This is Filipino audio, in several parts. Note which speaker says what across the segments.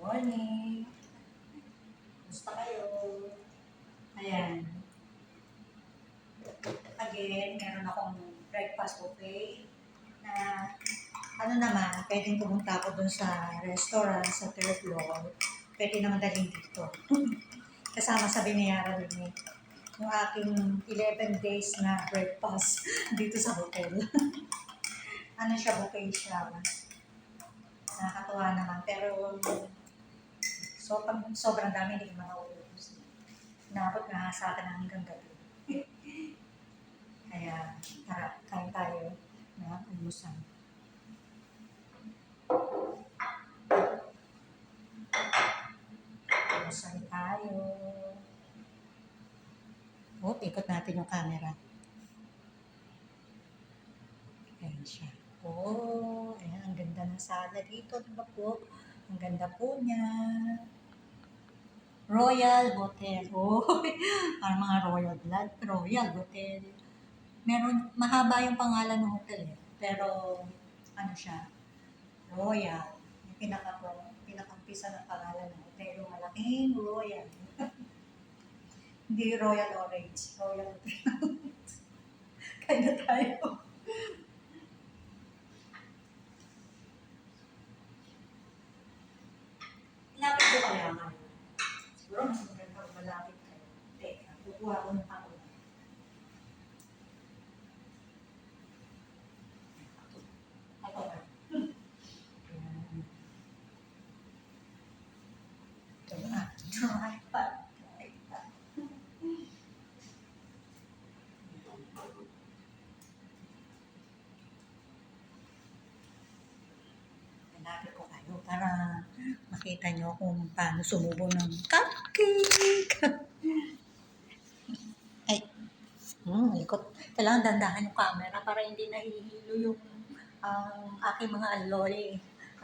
Speaker 1: Morning! Gusto kayo? Ayan. Again, meron akong breakfast buffet na ano naman, pwedeng pumunta ako dun sa restaurant sa third floor. Pwede naman dalhin dito. Kasama sa binayaran din yung aking 11 days na breakfast dito sa hotel. Ano siya, buffet siya. Nakakatuwa naman. Pero pag sobrang dami, hindi ko makauubos. Naabot na sa akin hanggang gabi. Kaya, tara, kain tayo na almusal. Almusal tayo. Ikot natin yung camera. Ayan siya. Ayan, ang ganda ng sala dito. Diba po? Ang ganda po niya. Royal Hotel. Parang mga royal blood. Royal Hotel. Meron, mahaba yung pangalan ng hotel eh. Pero, ano siya, Royal. Yung pinakampisa ng pangalan ng hotel. Yung malaking Royal. Hindi Royal Orange. Royal Hotel. Kaya tayo. Lapit ko kaya nga. Siguro mas maganda kung malapit kayo. Teka, kukuha ko ng ako. Ako ba? Ito na. Tripod. Hanapin ko kayo para makita nyo kung paano sumubo ng cupcake. Ay, ikot. Kailangan dandahan yung camera para hindi nahihilo yung aking mga alloy,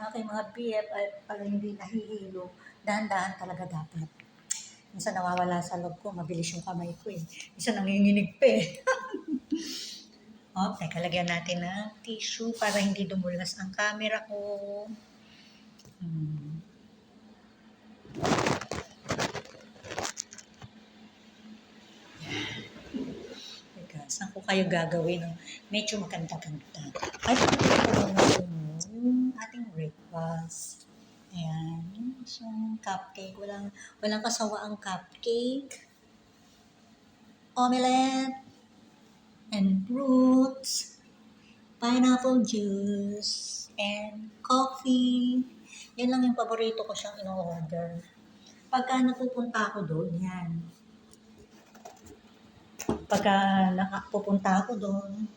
Speaker 1: aking mga BF, para hindi nahihilo. Dahan-dahan talaga dapat. Minsan nawawala sa loob ko, mabilis yung kamay ko eh. Minsan nanginginig pa eh. Teka, lagyan natin ng tissue para hindi dumulas ang camera ko. Teka, saan ko kayo gagawin ng medyo maganda-ganda? Ay, yung ating breakfast. Ayan, so cupcake. Walang kasawa ang cupcake. Omelette. And fruits, pineapple juice, and coffee. Yan lang yung paborito ko siyang in-order. Pagka napupunta ako doon, yan. Pagka pupunta ako doon,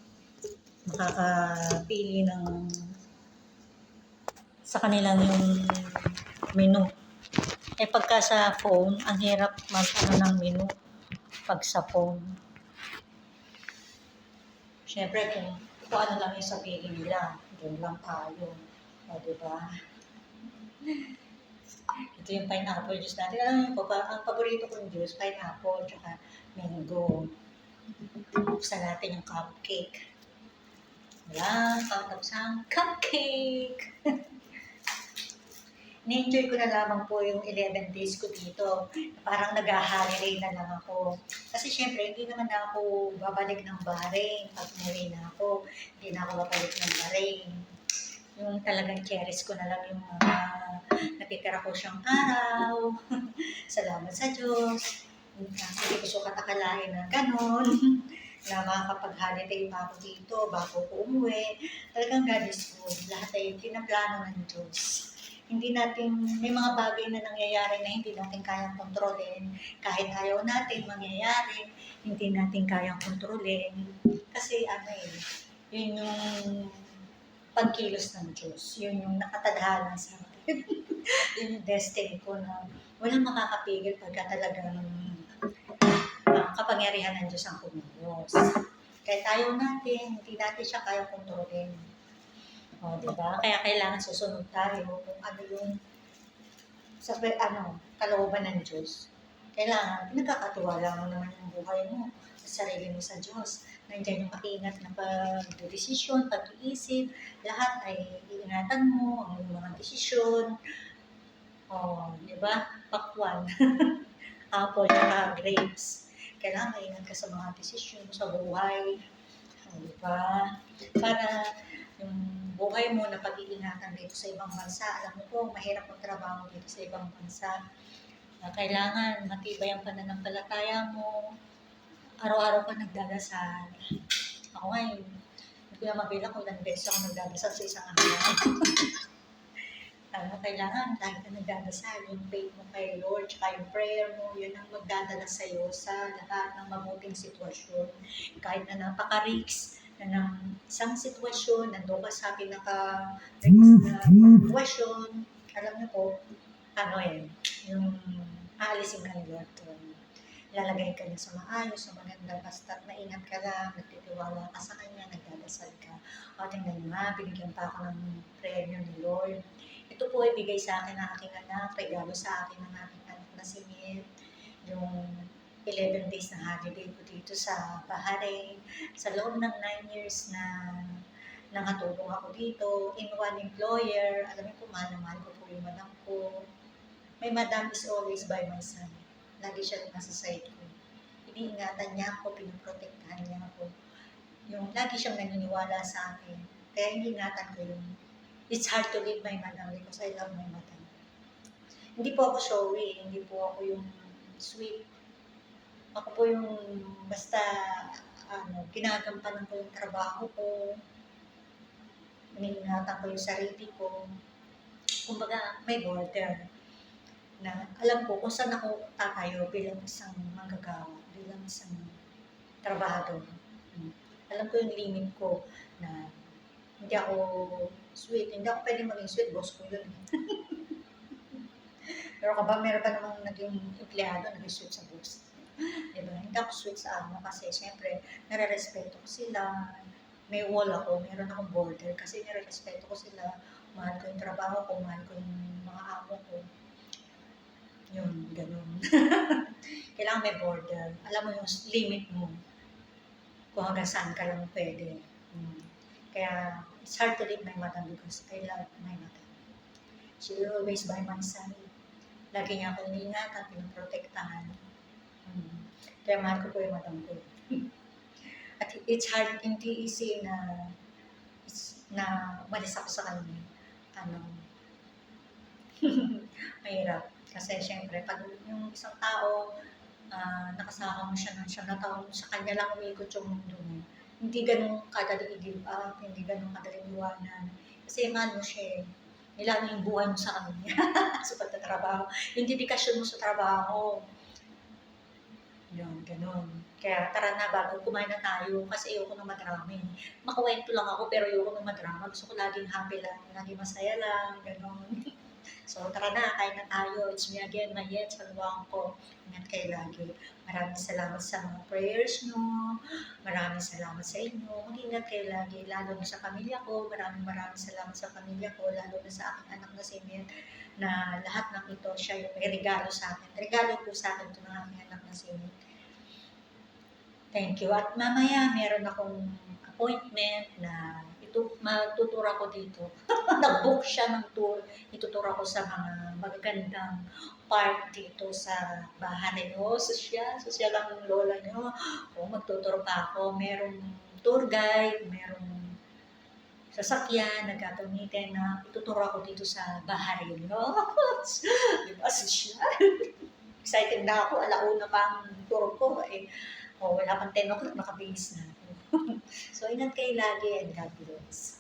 Speaker 1: makakapili ng sa kanilang yung menu. Pagka sa phone, ang hirap mag-ano ng menu pag sa phone. Siyempre, kung ano lang yung sabihin nila, doon lang tayo. Diba? Ito yung pineapple juice natin. Ang paborito kong juice, pineapple, tsaka mango. Buksan natin yung cupcake. Wala, tapos ang cupcake! Na-enjoy ko na lamang po yung 11 days ko dito. Parang nag-holiday na lang ako. Kasi syempre, hindi naman na ako babalik ng Bahrain. Pag umuwi na ako, hindi na ako babalik ng Bahrain. Yung talagang cherish ko na lang yung mga natitira ko siyang araw. Salamat sa Diyos. Hindi ko sukat akalain na ganon. Na makakapag-holiday pa ako dito bago ko umuwi. Talagang God is good. Lahat ay pinaplano ng Diyos. Hindi natin, may mga bagay na nangyayari na hindi natin kayang kontrolin. Kahit ayaw natin mangyayari, hindi natin kayang kontrolin. Kasi yun yung pagkilos ng Diyos. Yun yung nakatadhana sa atin. Yun yung destiny ko na walang makakapigil pagka talagang kapangyarihan ng Diyos ang kumilos. Kahit ayaw natin, hindi natin siya kayang kontrolin. Diba? Kaya kailangan susunod tayo kung ano yung kalooban ng Diyos. Kailangan, pinagkakatuwa lang naman yung buhay mo sa sarili mo sa Diyos. Nandiyan yung maingat na pag-desisyon, pag-iisip, lahat ay iingatan mo, ang mga desisyon. Oh, di ba? Pakwan, apple, tsaka grapes. Kailangan maingat ka sa mga desisyon mo sa buhay. Oh, di ba? Para yung buhay mo na pag-iingatan dito sa ibang bansa. Alam mo po, mahirap magtrabaho dito sa ibang bansa. Kailangan matibay ang pananampalataya mo. Araw-araw ka nagdadasal. Ako ngayon, hindi ko na mabilang kung ilang beses ako nagdadasal sa isang araw. Kailangan lagi ka nagdadasal, yung faith mo kay Lord, tsaka yung prayer mo, yun ang magdadala sa'yo sa lahat ng mabuting sitwasyon. Kahit na napaka-risk na ng isang sitwasyon, nandun ka sa pinaka-risk na sitwasyon, alam niyo po, ano yung aalisin ka ni Lord doon. Lalagay ka niya sa maayos, sa maganda, basta maingat ka lang, nagtitiwala ka sa Kanya, nagdadasal ka. O, tingnan niyo nga, binigyan pa ako ng prayer niyo ni Lord. Ito po ay bigay sa akin ng aking anak, regalo sa akin ng aking anak na si Miet, yung 11 days na holiday ko dito sa Bahrain. Sa loob ng 9 years na nakatulong ako dito, in one employer, alam niyo po, mahal na mahal ko po yung madam ko. My madam is always by my side. Lagi siya nasa side ko. Iniingatan niya ako, pinoprotektahan niya ako. Yung lagi siyang naniniwala sa akin. Kaya iniingatan ko yung it's hard to leave my madam because I love my madam. Hindi po ako showy, hindi po ako yung sweet. Ako po yung basta ginagampanan ko yung trabaho ko, iniingatan ko yung sarili ko. Kumbaga, may border na alam ko kung saan ako tatayo bilang isang manggagawa, bilang isang trabahador. Alam ko yung limit ko na hindi ako sweet. Hindi ako pwede maging sweet, boss ko yun. Pero meron pa namang naging empleyado, naging sweet sa boss. Diba? Hindi ako sweet sa amo kasi syempre, nare-respeto ko sila. May wall ako, meron akong border kasi nire-respeto ko sila. Mahal ko yung trabaho ko, mahal ko yung mga amo ko. Yun, ganun. Kailangan may border. Alam mo yung limit mo. Kung hanggang saan ka lang pwede. Kaya, it's hard to leave my madam because I love my madam. She always by my side. Lagi niya akong iniingatan, pinoprotektahan. Kaya mahal ko po yung madam ko. At it's hard, hindi easy na umalis ako sa kanya. Mahirap. Kasi syempre, pag yung isang tao, nakasama mo siya ng siyam na taon, sa kanya lang umiikot yung mundo mo. Hindi ganun kadali i-give up, hindi ganun kadali iwanan. Kasi mahal mo siya nilalang yung buhay mo sa kanya sa pagtatrabaho. Yung dedikasyon mo sa trabaho. Yun, ganun. Kaya tara na, bago kumain na tayo, kasi ayoko na madrama. Makawento lang ako, pero ayoko na madrama. Gusto ko laging happy lang, laging masaya lang, ganun. So, tara na, kain na tayo. It's me again, Mayet, saluhan ko. Ingat kayo lagi. Maraming salamat sa mga prayers nyo. Maraming salamat sa inyo. Mag-ingat kayo lagi, lalo na sa pamilya ko. Maraming salamat sa pamilya ko, lalo na sa aking anak na si Miet, na lahat ng ito, siya yung may regalo sa akin. Regalo po sa akin ito ng aking anak na si Miet. Thank you. At mamaya, meron akong appointment na matuturo ako dito. Nag-book siya ng tour. Ituturo ako sa mga magagandang part dito sa bahay nyo. Sosyal ang lola nyo. O, magtuturo pa ako. Merong tour guide, merong sasakyan na gagamitin na ituturo ako dito sa bahay nyo. Diba, sosyal? Excited na ako. Alauna pa ang tour ko. Wala pang 10 o'clock, nakabihis na ako. So, ingat kayo lagi and God bless.